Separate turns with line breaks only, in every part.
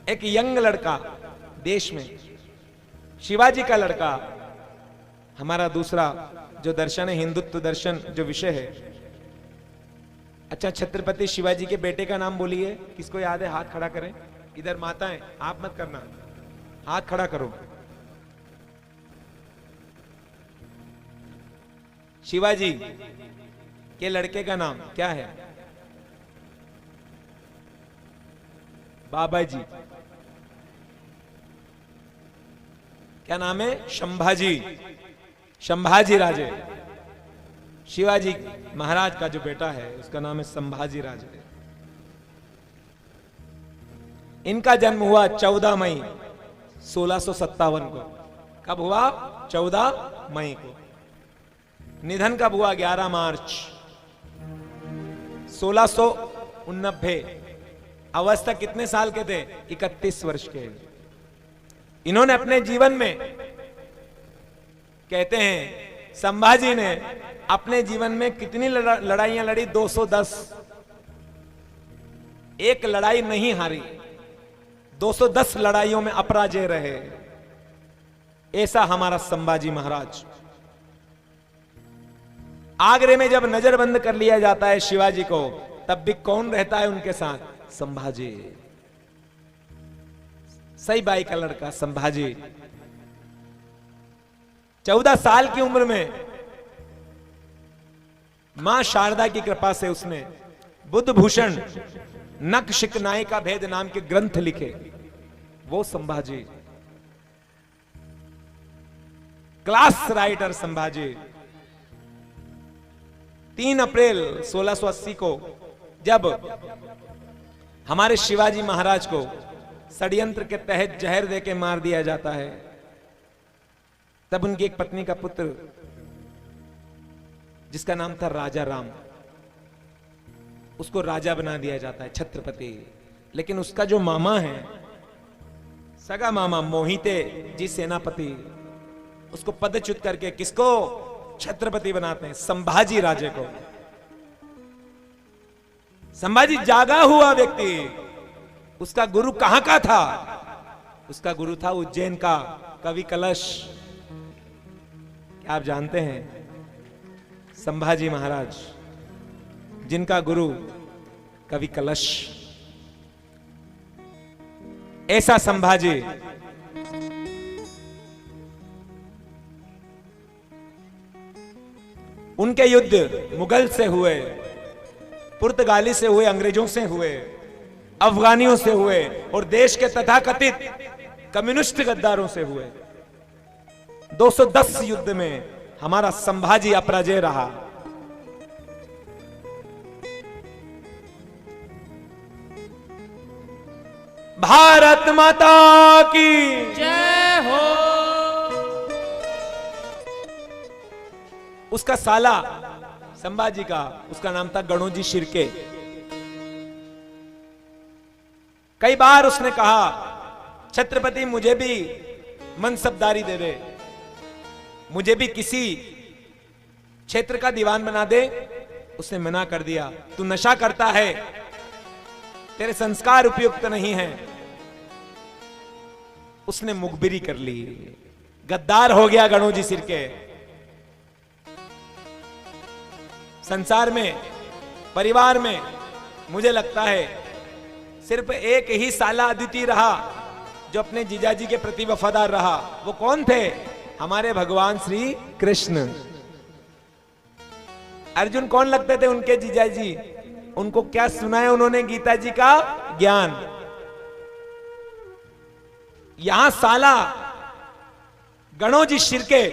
एक यंग लड़का देश में, शिवाजी का लड़का, हमारा दूसरा जो दर्शन है, हिंदुत्व दर्शन जो विषय है। अच्छा, छत्रपति शिवाजी के बेटे का नाम बोलिए, किसको याद है? हाथ खड़ा करें। इधर माताएं, आप मत करना, हाथ खड़ा करो। शिवाजी के लड़के का नाम क्या है? बाबाजी। क्या नाम है? संभाजी। संभाजी राजे। शिवाजी महाराज का जो बेटा है उसका नाम है संभाजी राजे। इनका जन्म हुआ 14 मई 1657 को। कब हुआ? 14 मई को। निधन कब हुआ? 11 मार्च 1689। अवस्था कितने साल के थे? 31 वर्ष के। इन्होंने अपने जीवन में, कहते हैं संभाजी ने अपने जीवन में कितनी लड़ाइयां लड़ी? 210। एक लड़ाई नहीं हारी, 210 लड़ाइयों में अपराजय रहे। ऐसा हमारा संभाजी महाराज। आगरे में जब नजरबंद कर लिया जाता है शिवाजी को, तब भी कौन रहता है उनके साथ? संभाजी। सई बाई का लड़का संभाजी। 14 साल की उम्र में मां शारदा की कृपा से उसने बुद्ध भूषण नखशिखनाई का भेद नाम के ग्रंथ लिखे। वो संभाजी, क्लास राइटर संभाजी। 3 अप्रैल 1680 को जब हमारे शिवाजी महाराज को षड्यंत्र के तहत जहर देके मार दिया जाता है, तब उनकी एक पत्नी का पुत्र जिसका नाम था राजा राम, उसको राजा बना दिया जाता है, छत्रपति। लेकिन उसका जो मामा है, सगा मामा मोहिते जी सेनापति, उसको पदच्युत करके किसको? छत्रपति बनाते हैं, संभाजी राजे को। संभाजी जागा हुआ व्यक्ति। उसका गुरु कहां का था? उसका गुरु था उज्जैन का कवि कलश। क्या आप जानते हैं? संभाजी महाराज, जिनका गुरु कवि कलश। ऐसा संभाजी उनके युद्ध मुगल से हुए, पुर्तगाली से हुए, अंग्रेजों से हुए, अफगानियों से हुए और देश के तथाकथित कम्युनिस्ट गद्दारों से हुए। 210 युद्ध में हमारा संभाजी अपराजय रहा। भारत माता की
जय हो।
उसका साला संभाजी का, उसका नाम था गणोजी शिर्के। कई बार उसने कहा, छत्रपति मुझे भी मनसबदारी दे दे, मुझे भी किसी क्षेत्र का दीवान बना दे। उसने मना कर दिया, तू नशा करता है, तेरे संस्कार उपयुक्त नहीं है। उसने मुखबिरी कर ली, गद्दार हो गया गणोजी शिर्के। संसार में, परिवार में मुझे लगता है सिर्फ एक ही साला अद्वितीय रहा जो अपने जीजाजी के प्रति वफादार रहा। वो कौन थे? हमारे भगवान श्री कृष्ण। अर्जुन कौन लगते थे उनके जीजाजी? उनको क्या सुनाया उन्होंने? गीता जी का ज्ञान। यहां साला गणोजी शिर्के,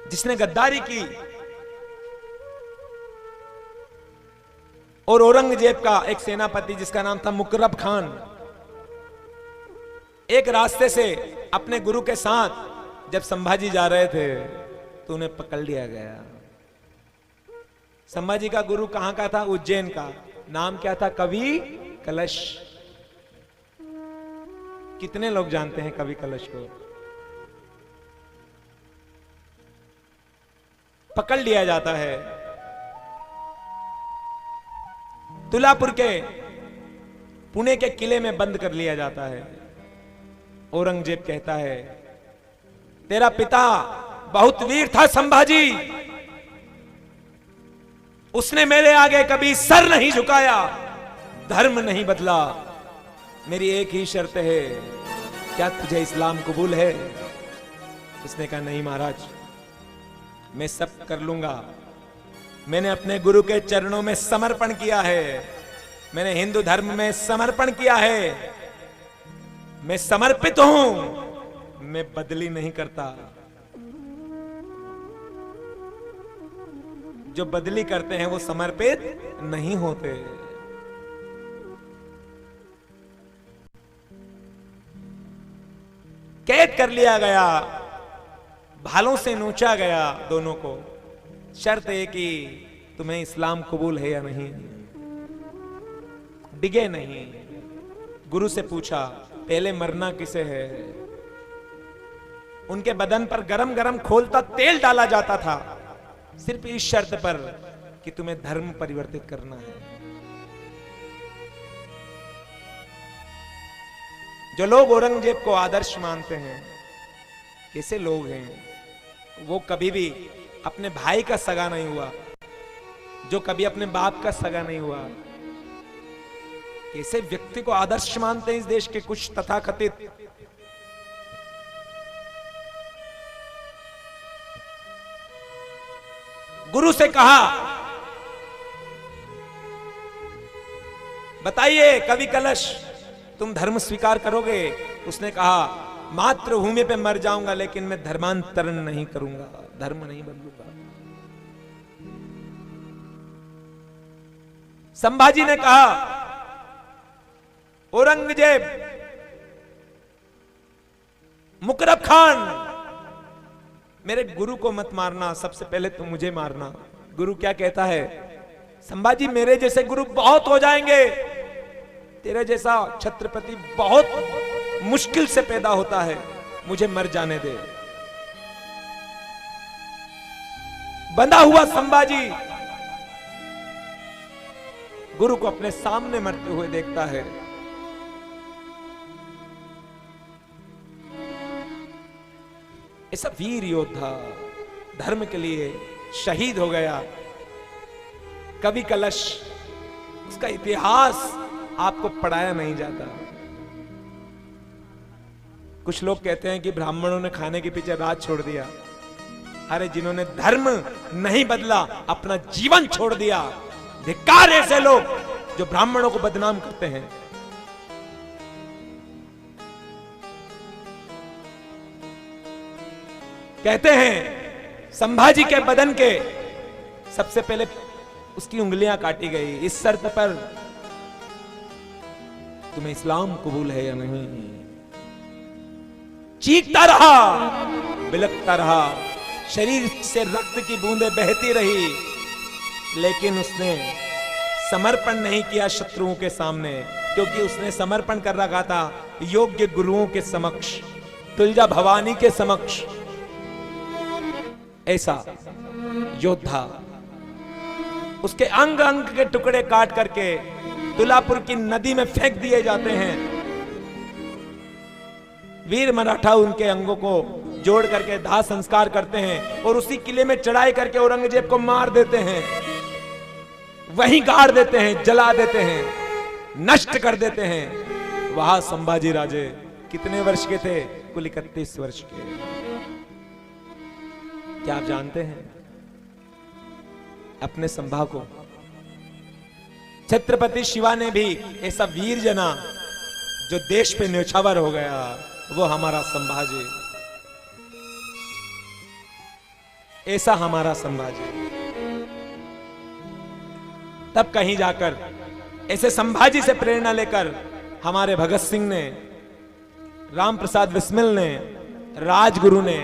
जिसने गद्दारी की, और औरंगजेब का एक सेनापति जिसका नाम था मुकर्रब खान, एक रास्ते से अपने गुरु के साथ जब संभाजी जा रहे थे तो उन्हें पकड़ लिया गया। संभाजी का गुरु कहां का था? उज्जैन का। नाम क्या था? कवि कलश। कितने लोग जानते हैं कवि कलश को? पकड़ लिया जाता है। तुलापुर के पुणे के किले में बंद कर लिया जाता है। औरंगजेब कहता है, तेरा पिता बहुत वीर था संभाजी, उसने मेरे आगे कभी सर नहीं झुकाया, धर्म नहीं बदला। मेरी एक ही शर्त है, क्या तुझे इस्लाम कबूल है? उसने कहा, नहीं महाराज, मैं सब कर लूंगा। मैंने अपने गुरु के चरणों में समर्पण किया है, मैंने हिंदू धर्म में समर्पण किया है, मैं समर्पित हूं, मैं बदली नहीं करता। जो बदली करते हैं वो समर्पित नहीं होते। कैद कर लिया गया, भालों से नोचा गया दोनों को। शर्त है कि तुम्हें इस्लाम कबूल है या नहीं। डिगे नहीं। गुरु से पूछा, पहले मरना किसे है? उनके बदन पर गरम गरम खोलता तेल डाला जाता था, सिर्फ इस शर्त पर कि तुम्हें धर्म परिवर्तित करना है। जो लोग औरंगजेब को आदर्श मानते हैं, कैसे लोग हैं? वो कभी भी अपने भाई का सगा नहीं हुआ, जो कभी अपने बाप का सगा नहीं हुआ। कैसे व्यक्ति को आदर्श मानते हैं इस देश के कुछ तथाकथित। गुरु से कहा, बताइए कवि कलश, तुम धर्म स्वीकार करोगे? उसने कहा, मातृभूमि पे मर जाऊंगा लेकिन मैं धर्मांतरण नहीं करूंगा, धर्म नहीं बदलूंगा। संभाजी ने कहा, औरंगजेब, मुकरब खान, मेरे गुरु को मत मारना, सबसे पहले तुम मुझे मारना। गुरु क्या कहता है? संभाजी, मेरे जैसे गुरु बहुत हो जाएंगे, तेरे जैसा छत्रपति बहुत मुश्किल से पैदा होता है, मुझे मर जाने दे। बंधा हुआ संभाजी गुरु को अपने सामने मरते हुए देखता है। ऐसा वीर योद्धा धर्म के लिए शहीद हो गया। कवि कलश, उसका इतिहास आपको पढ़ाया नहीं जाता। कुछ लोग कहते हैं कि ब्राह्मणों ने खाने के पीछे राज छोड़ दिया। अरे जिन्होंने धर्म नहीं बदला, अपना जीवन छोड़ दिया, धिक्कार ऐसे लोग जो ब्राह्मणों को बदनाम करते हैं। कहते हैं संभाजी के बदन के सबसे पहले उसकी उंगलियां काटी गई, इस शर्त पर तुम्हें इस्लाम कबूल है या नहीं। चीखता रहा, बिलखता रहा, शरीर से रक्त की बूंदें बहती रही, लेकिन उसने समर्पण नहीं किया शत्रुओं के सामने, क्योंकि उसने समर्पण कर रखा था योग्य गुरुओं के समक्ष, तुलजा भवानी के समक्ष। ऐसा योद्धा, उसके अंग अंग के टुकड़े काट करके तुलापुर की नदी में फेंक दिए जाते हैं। वीर मराठा उनके अंगों को जोड़ करके दाह संस्कार करते हैं और उसी किले में चढ़ाई करके औरंगजेब को मार देते हैं, वहीं गाड़ देते हैं, जला देते हैं, नष्ट कर देते हैं। वहां संभाजी राजे कितने वर्ष के थे? कुल 31 वर्ष के। क्या आप जानते हैं अपने संभा को? छत्रपति शिवा ने भी ऐसा वीर जना जो देश पे न्योछावर हो गया, वो हमारा संभाजी, ऐसा हमारा संभाजी। तब कहीं जाकर ऐसे संभाजी से प्रेरणा लेकर हमारे भगत सिंह ने, राम प्रसाद बिस्मिल ने, राजगुरु ने,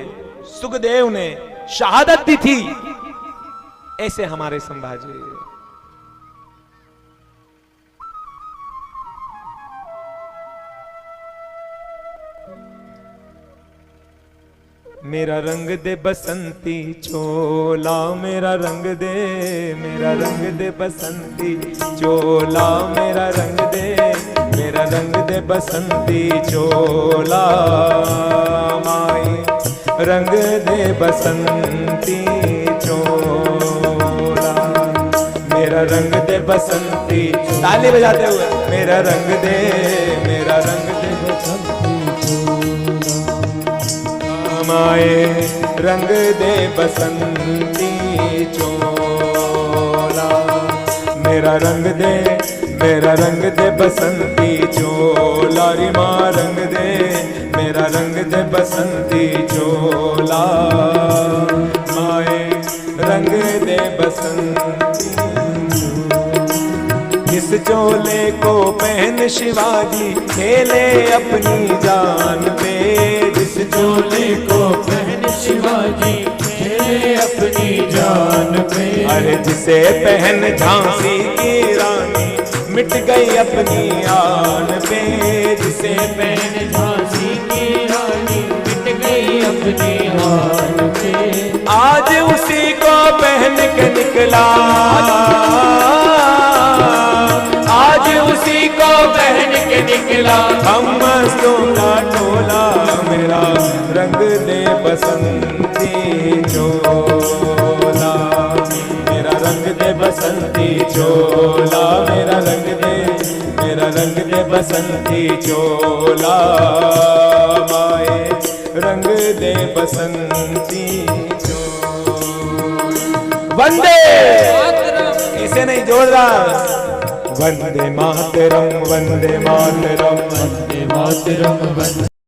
सुखदेव ने शहादत दी थी। ऐसे हमारे संभाजी। मेरा रंग दे बसंती चोला, मेरा रंग दे, मेरा रंग दे बसंती चोला, मेरा रंग दे, रंग दे बसंती चोला माए रंग दे बसंती चोला मेरा रंग दे बसंती ताली बजाते हुए मेरा रंग दे बसंती चोला माए रंग दे बसंती चोला मेरा रंग दे बसंती चोला री माँ रंग दे मेरा रंग दे बसंती चोला माए रंग दे बसंती इस चोले को पहन शिवाजी खेले अपनी जान पे जिस चोले को पहन शिवाजी खेले अपनी जान पे अरे जिसे पहन झांसी की रानी मिट गई अपनी आन पे जिसे पहन झांसी की रानी मिट गई अपनी आन पे आज उसी को पहन के निकला आज उसी को पहन के निकला हम मस्तों का टोला मेरा रंग दे बसंती चोला मेरा रंग दे बसंती चोला मेरा रंग दे बसंती चोला माए रंग दे बसंती चोला वंदे इसे नहीं जोरदार वंदे मातरम वंदे मातरम वंदे मातरम वंदे